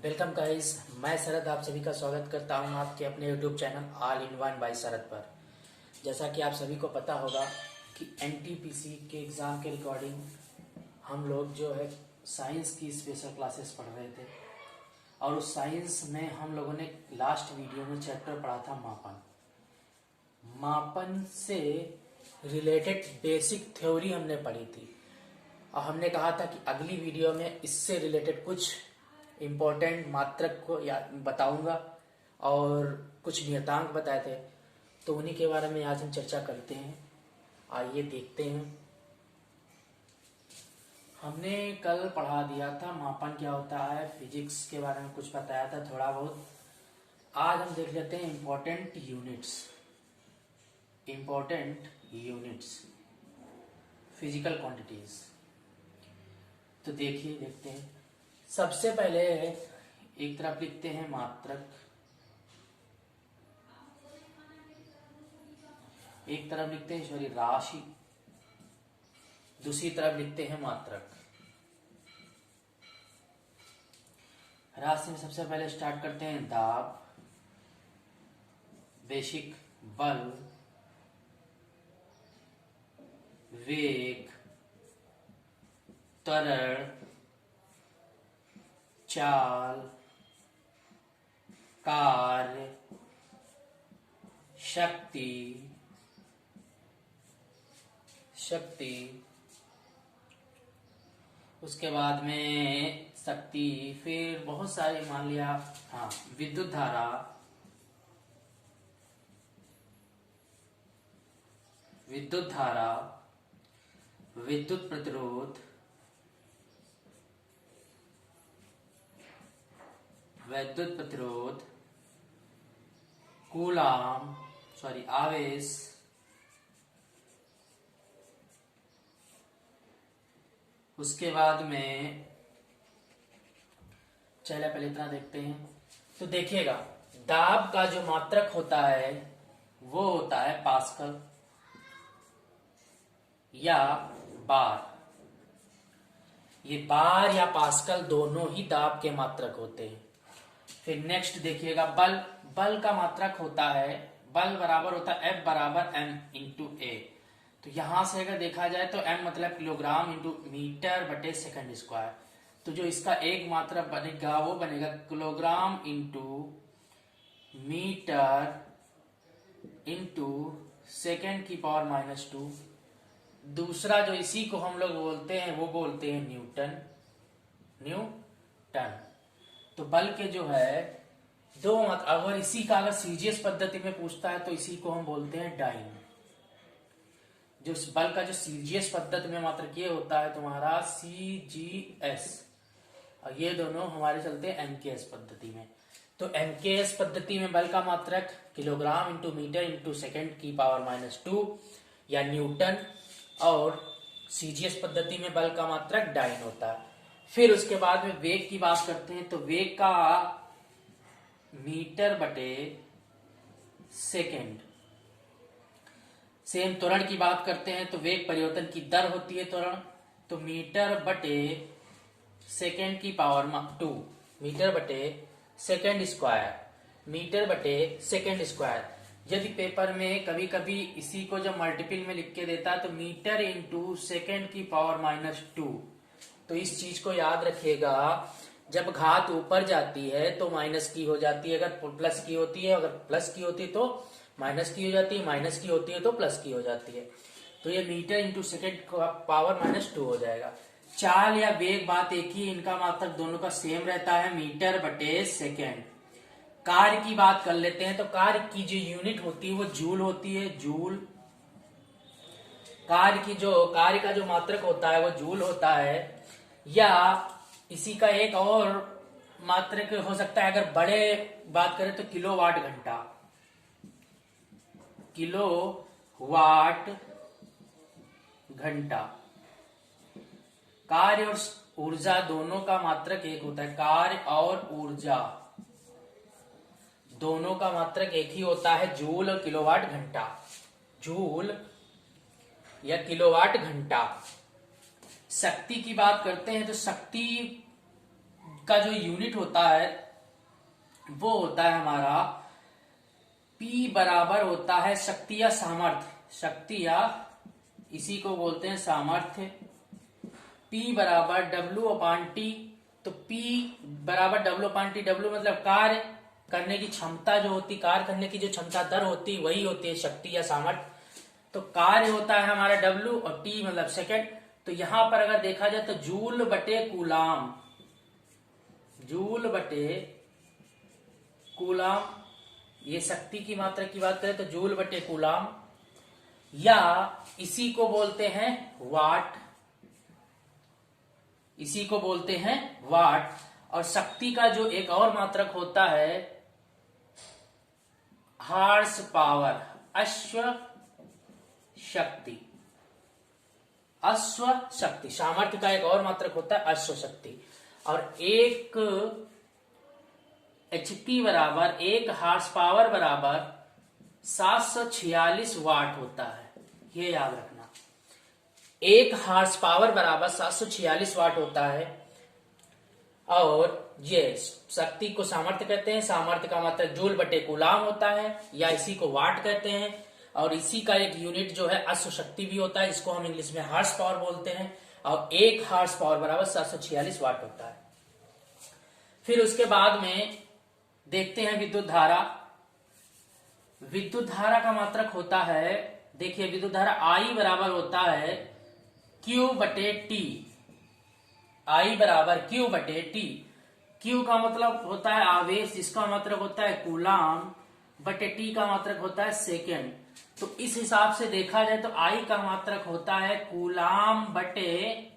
Welcome guys, मैं शरद आप सभी का स्वागत करता हूं आपके अपने YouTube channel all in one by Sharad पर। जैसा कि आप सभी को पता होगा कि एनटीपीसी के एग्ज़ाम के रिकॉर्डिंग हम लोग जो है साइंस की स्पेशल क्लासेस पढ़ रहे थे और उस साइंस में हम लोगों ने लास्ट वीडियो में चैप्टर पढ़ा था मापन से रिलेटेड बेसिक थ्योरी हमने पढ़ी थी और हमने कहा था कि अगली वीडियो में इससे रिलेटेड कुछ इम्पोर्टेंट मात्रक को बताऊंगा और कुछ नियतांक बताए थे, तो उन्हीं के बारे में आज हम चर्चा करते हैं। आइए देखते हैं। हमने कल पढ़ा दिया था मापन क्या होता है, फिजिक्स के बारे में कुछ बताया था थोड़ा बहुत। आज हम देख लेते हैं इम्पोर्टेंट यूनिट्स फिजिकल क्वांटिटीज। तो देखते हैं। सबसे पहले एक तरफ लिखते हैं मात्रक, एक तरफ लिखते हैं राशि, दूसरी तरफ लिखते हैं मात्रक। राशि में सबसे पहले स्टार्ट करते हैं दाब, बेसिक, बल, वेग, त्वरण, चाल, कार्य, शक्ति, उसके बाद में शक्ति, फिर बहुत सारे मान लिया, हाँ, विद्युत धारा, विद्युत प्रतिरोध, कूलाम, आवेश, उसके बाद में चलिए पहले इतना देखते हैं। तो देखिएगा, दाब का जो मात्रक होता है वो होता है पास्कल या बार। ये बार या पास्कल दोनों ही दाब के मात्रक होते हैं। फिर नेक्स्ट देखिएगा, बल का मात्रक होता है, बल बराबर होता है F बराबर m इंटू ए। तो यहां से अगर देखा जाए तो m मतलब किलोग्राम इंटू मीटर बटे सेकंड स्क्वायर। तो जो इसका एक मात्रक बनेगा वो बनेगा kilogram into metre into second की पावर -2। दूसरा जो इसी को हम लोग बोलते हैं वो बोलते हैं न्यूटन। तो बल के जो है दो अगर इसी का अगर सीजीएस पद्धति में पूछता है तो इसी को हम बोलते हैं डाइन। जो बल का जो सीजीएस पद्धति में मात्रक ये होता है तुम्हारा सीजीएस, और ये दोनों हमारे चलते हैं एमकेएस पद्धति में। तो एमकेएस पद्धति में बल का मात्रक kilogram into metre into second की पावर -2 या न्यूटन, और सीजीएस पद्धति में बल का मात्रक डाइन होता है। फिर उसके बाद में वेग की बात करते हैं तो वेग का मीटर बटे सेकेंड। सेम त्वरण की बात करते हैं तो वेग परिवर्तन की दर होती है त्वरण, तो मीटर बटे सेकेंड की पावर 2, मीटर बटे सेकेंड स्क्वायर। यदि पेपर में कभी कभी इसी को जब मल्टीपल में लिख के देता है तो मीटर इंटू सेकेंड की पावर -2। तो इस चीज को याद रखिएगा, जब घात ऊपर जाती है तो माइनस की हो जाती है, अगर प्लस की होती है, अगर प्लस की होती है तो माइनस की हो जाती है, माइनस की होती है तो प्लस की हो जाती है। तो ये मीटर इंटू सेकेंड पावर -2 हो जाएगा। चाल या वेग बात एक ही, इनका मात्रक दोनों का सेम रहता है, मीटर बटे सेकेंड। कार्य की बात कर लेते हैं तो कार्य की जो यूनिट होती है वो जूल होती है, जूल। कार्य का जो मात्रक होता है वो जूल होता है, या इसी का एक और मात्रक हो सकता है, अगर बड़े बात करें तो किलोवाट घंटा। कार्य और ऊर्जा दोनों का मात्रक एक होता है, कार्य और ऊर्जा दोनों का मात्रक एक ही होता है, जूल और किलोवाट घंटा। जूल या किलोवाट घंटा। शक्ति की बात करते हैं तो शक्ति का जो यूनिट होता है वो होता है हमारा P बराबर होता है शक्ति या सामर्थ्य, शक्ति या इसी को बोलते हैं सामर्थ्य। P बराबर W/T, तो P बराबर W/T, W मतलब कार्य करने की क्षमता जो होती, कार्य करने की जो क्षमता दर होती वही होती है शक्ति या सामर्थ्य। तो कार्य होता है हमारा W और T मतलब सेकंड। तो यहां पर अगर देखा जाए तो जूल बटे कूलाम, जूल बटे कूलाम, ये शक्ति की मात्रा की बात करें तो जूल बटे कूलाम, या इसी को बोलते हैं वाट, इसी को बोलते हैं वाट। और शक्ति का जो एक और मात्रक होता है हॉर्स पावर, अश्व शक्ति, अश्व शक्ति। सामर्थ्य का एक और मात्रक होता है अश्व शक्ति। और एक HP बराबर, एक हॉर्स पावर बराबर 746 वाट होता है, ये याद रखना। एक हॉर्स पावर बराबर 746 वाट होता है। और ये शक्ति को सामर्थ्य कहते हैं, सामर्थ्य का मात्रक जूल बटे कूलाम होता है या इसी को वाट कहते हैं। और इसी का एक यूनिट जो है अश्व शक्ति भी होता है, इसको हम इंग्लिश में हॉर्स पावर बोलते हैं। और एक हॉर्स पावर बराबर 746 वाट होता है। फिर उसके बाद में देखते हैं विद्युत धारा। विद्युत धारा का मात्रक होता है, देखिए विद्युत धारा I बराबर होता है Q बटे T, I बराबर Q बटे T। Q का मतलब होता है आवेश, जिसका मात्रक होता है कूलाम, बटे T का मात्रक होता है सेकेंड। तो इस हिसाब से देखा जाए तो I का मात्रक होता है कूलाम बटे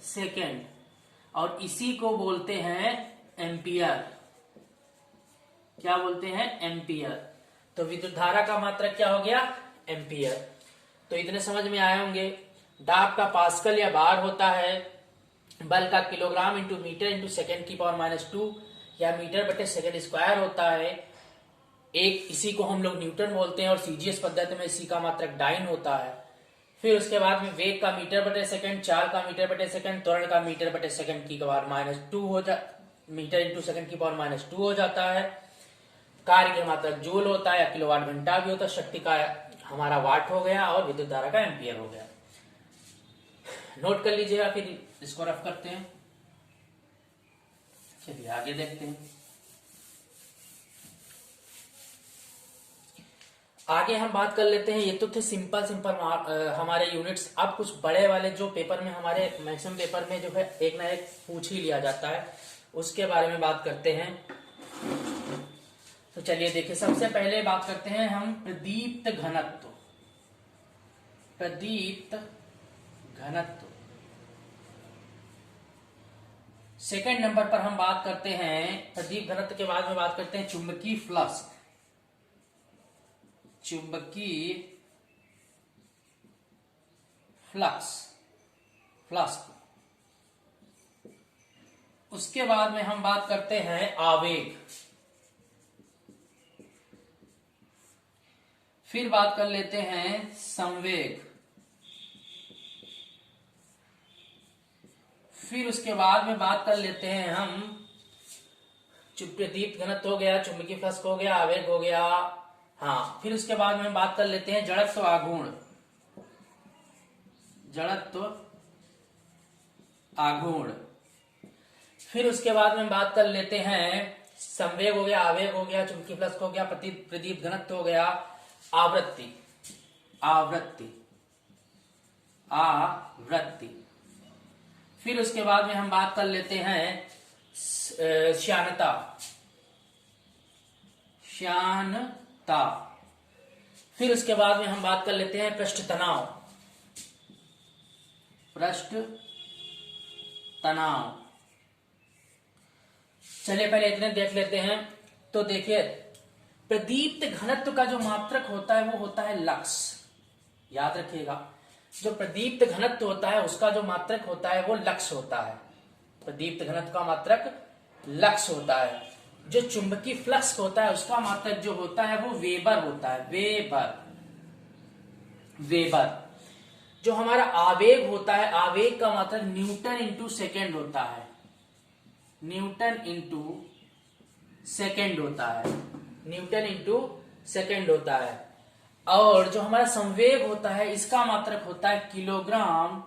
सेकेंड, और इसी को बोलते हैं एम्पियर। क्या बोलते हैं? एम्पियर। तो विद्युत धारा का मात्रक क्या हो गया? एम्पियर। तो इतने समझ में आए होंगे। दाब का पास्कल या बार होता है, बल का kilogram into metre into second की पावर -2 या मीटर बटे सेकेंड स्क्वायर होता है। एक इसी को हम लोग न्यूटन बोलते हैं और सीजीएस पद्धति में इसी का मात्रक डाइन होता है। फिर उसके बाद में वेग का मीटर बटे सेकंड, चाल का मीटर बटे सेकंड, त्वरण का मीटर बटे सेकंड की पावर -2 हो जा, मीटर इंटू सेकंड की पावर -2 हो जाता है। कार्य की मात्रक जूल होता है या किलोवाट घंटा भी होता है। शक्ति का हमारा वाट हो गया और विद्युत धारा का एम्पियर हो गया। नोट कर लीजिएगा, फिर इसको रफ करते हैं। चलिए आगे देखते हैं। आगे हम बात कर लेते हैं, ये तो थे सिंपल हमारे यूनिट्स। अब कुछ बड़े वाले जो पेपर में हमारे मैक्सिमम पेपर में जो है एक ना एक पूछ ही लिया जाता है, उसके बारे में बात करते हैं। तो चलिए देखिए, सबसे पहले बात करते हैं हम प्रदीप्त घनत्व। प्रदीप्त घनत्व सेकंड नंबर पर हम बात करते हैं प्रदीप्त घनत्व के बाद में बात करते हैं चुंबकीय फ्लक्स। चुंबकीय फ्लक्स। उसके बाद में हम बात करते हैं आवेग। फिर बात कर लेते हैं संवेग। फिर उसके बाद में बात कर लेते हैं हम प्रदीप्त घनत्व हो गया, चुंबकीय फ्लक्स हो गया, आवेग हो गया। हाँ, फिर उसके बाद में हम बात कर लेते हैं जड़त्व आघूर्ण। जड़त्व आघूर्ण। फिर उसके बाद में हम बात कर लेते हैं संवेग हो गया, आवेग हो गया, चुंबकीय फ्लक्स हो गया, प्रदीप्त घनत्व हो गया, आवृत्ति। फिर उसके बाद में हम बात कर लेते हैं श्यानता। फिर उसके बाद में हम बात कर लेते हैं पृष्ठ तनाव। चलिए पहले इतने देख लेते हैं। तो देखिए, प्रदीप्त घनत्व का जो मात्रक होता है वो होता है लक्स। याद रखिएगा, जो प्रदीप्त घनत्व होता है उसका जो मात्रक होता है वो लक्स होता है। प्रदीप्त घनत्व का मात्रक लक्स होता है। जो चुंबकीय फ्लक्स होता है उसका मात्रक जो होता है वो वेबर होता है। वेबर। जो हमारा आवेग होता है, आवेग का मात्रक न्यूटन इंटू सेकेंड होता है। न्यूटन इंटू सेकेंड होता है, न्यूटन इंटू सेकेंड होता है। और जो हमारा संवेग होता है इसका मात्रक होता है किलोग्राम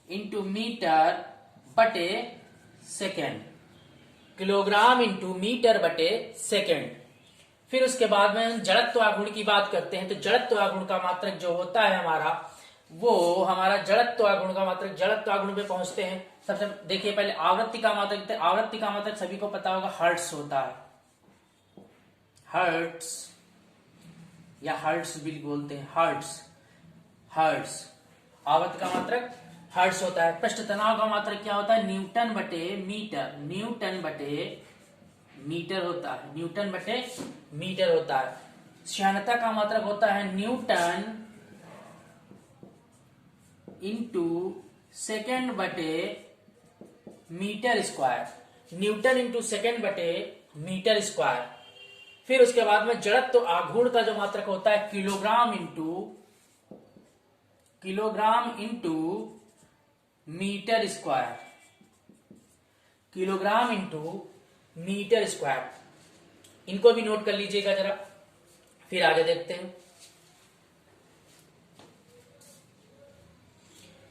इंटू मीटर बटे सेकेंड, किलोग्राम इंटू मीटर बटे सेकेंड। फिर उसके बाद में हम जड़त्व आघूर्ण की बात करते हैं, तो जड़त्व आघूर्ण का मात्रक जो होता है हमारा, वो हमारा जड़त्व आघूर्ण का मात्रक, जड़त्व आघूर्ण पे पहुंचते हैं। सबसे देखिए पहले आवृत्ति का मात्रक, आवृत्ति का मात्रक सभी को पता होगा हर्ट्स होता है, हर्ट्स या हर्ट्स भी बोलते हैं, हर्ट्स, हर्ट्स आवृत्ति का मात्रक हर्ट्स होता है। पृष्ठ तनाव का मात्रक क्या होता है, न्यूटन बटे मीटर, न्यूटन बटे मीटर होता है, न्यूटन बटे मीटर होता है। श्यानता का मात्रक होता है न्यूटन इंटू सेकेंड बटे metre square, newton into second बटे मीटर स्क्वायर। फिर उसके बाद में जड़त्व आघूर्ण का जो मात्रक होता है kilogram into metre square, kilogram into metre square. इनको भी नोट कर लीजिएगा जरा, फिर आगे देखते हैं।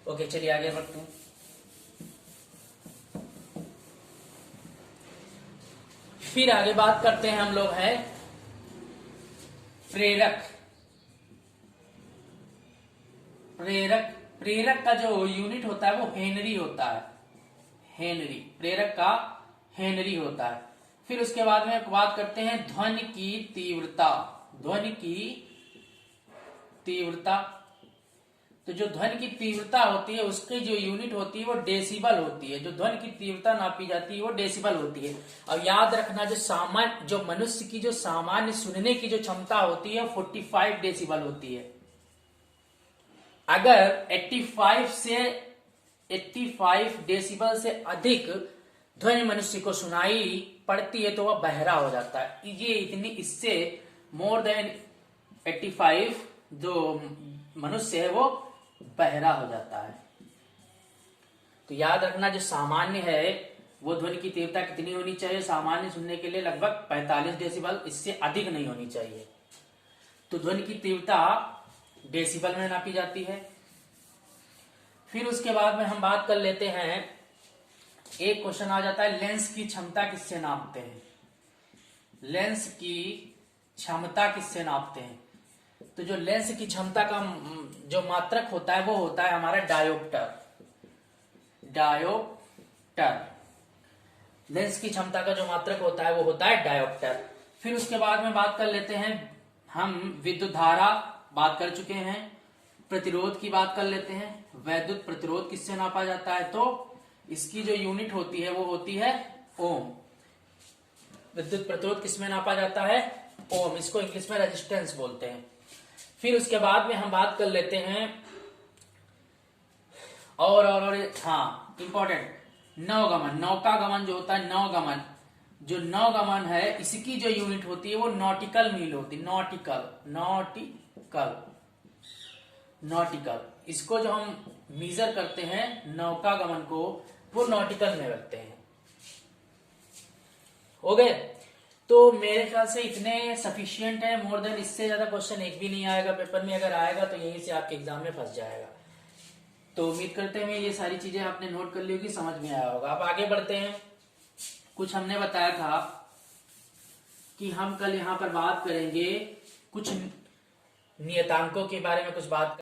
ओके चलिए आगे बढ़ते हैं। फिर आगे बात करते हैं हम लोग है प्रेरक। प्रेरक, प्रेरक का जो यूनिट होता है वो हेनरी होता है, हेनरी, प्रेरक का हेनरी होता है। फिर उसके बाद में बात करते हैं ध्वनि की तीव्रता, ध्वनि की तीव्रता। तो जो ध्वनि की तीव्रता होती है उसकी जो यूनिट होती है वो डेसिबल होती है, जो ध्वनि की तीव्रता नापी जाती है वो डेसिबल होती है। अब याद रखना जो मनुष्य की जो सामान्य सुनने की जो क्षमता होती है 45 डेसिबल होती है। अगर 85 डेसिबल से अधिक ध्वनि मनुष्य को सुनाई पड़ती है तो वह बहरा हो जाता है। ये इतनी, इससे मोर देन 85 जो मनुष्य है वो बहरा हो जाता है। तो याद रखना जो सामान्य है वो ध्वनि की तीव्रता कितनी होनी चाहिए, सामान्य सुनने के लिए लगभग 45 डेसिबल, इससे अधिक नहीं होनी चाहिए। तो ध्वनि की तीव्रता डेसिबल में नापी जाती है। फिर उसके बाद में हम बात कर लेते हैं, एक क्वेश्चन आ जाता है लेंस की क्षमता किससे नापते हैं, लेंस की क्षमता किससे नापते हैं। तो जो लेंस की क्षमता का जो मात्रक होता है वो होता है हमारा डायोप्टर, डायोप्टर। लेंस की क्षमता का जो मात्रक होता है वो होता है डायोप्टर। फिर उसके बाद में बात कर लेते हैं हम विद्युत धारा, बात कर चुके हैं। प्रतिरोध की बात कर लेते हैं, वैद्युत प्रतिरोध किससे नापा जाता है, तो इसकी जो यूनिट होती है वो होती है ओम। विद्युत प्रतिरोध किसमें नापा जाता है, ओम, इसको इंग्लिश में रेजिस्टेंस बोलते हैं। फिर उसके बाद में हम बात कर लेते हैं और हाँ इंपॉर्टेंट नवगमन, नौका गमन जो होता है, नवगमन, जो नवगमन है इसकी जो यूनिट होती है वो नॉटिकल मील होती है, नॉटिकल, नॉटिकल, नॉटिकल। इसको जो हम मीजर करते हैं नौका गमन को, वो नॉटिकल में रखते हैं। हो गए, तो मेरे ख्याल से इतने सफिशियंट है, मोर देन इससे ज्यादा क्वेश्चन एक भी नहीं आएगा पेपर में, अगर आएगा तो यहीं से आपके एग्जाम में फंस जाएगा। तो उम्मीद करते हैं ये सारी चीजें आपने नोट कर ली होगी, समझ में आया होगा। अब आगे बढ़ते हैं। कुछ हमने बताया था कि हम कल यहाँ पर बात करेंगे कुछ नियतांकों के बारे में, कुछ बात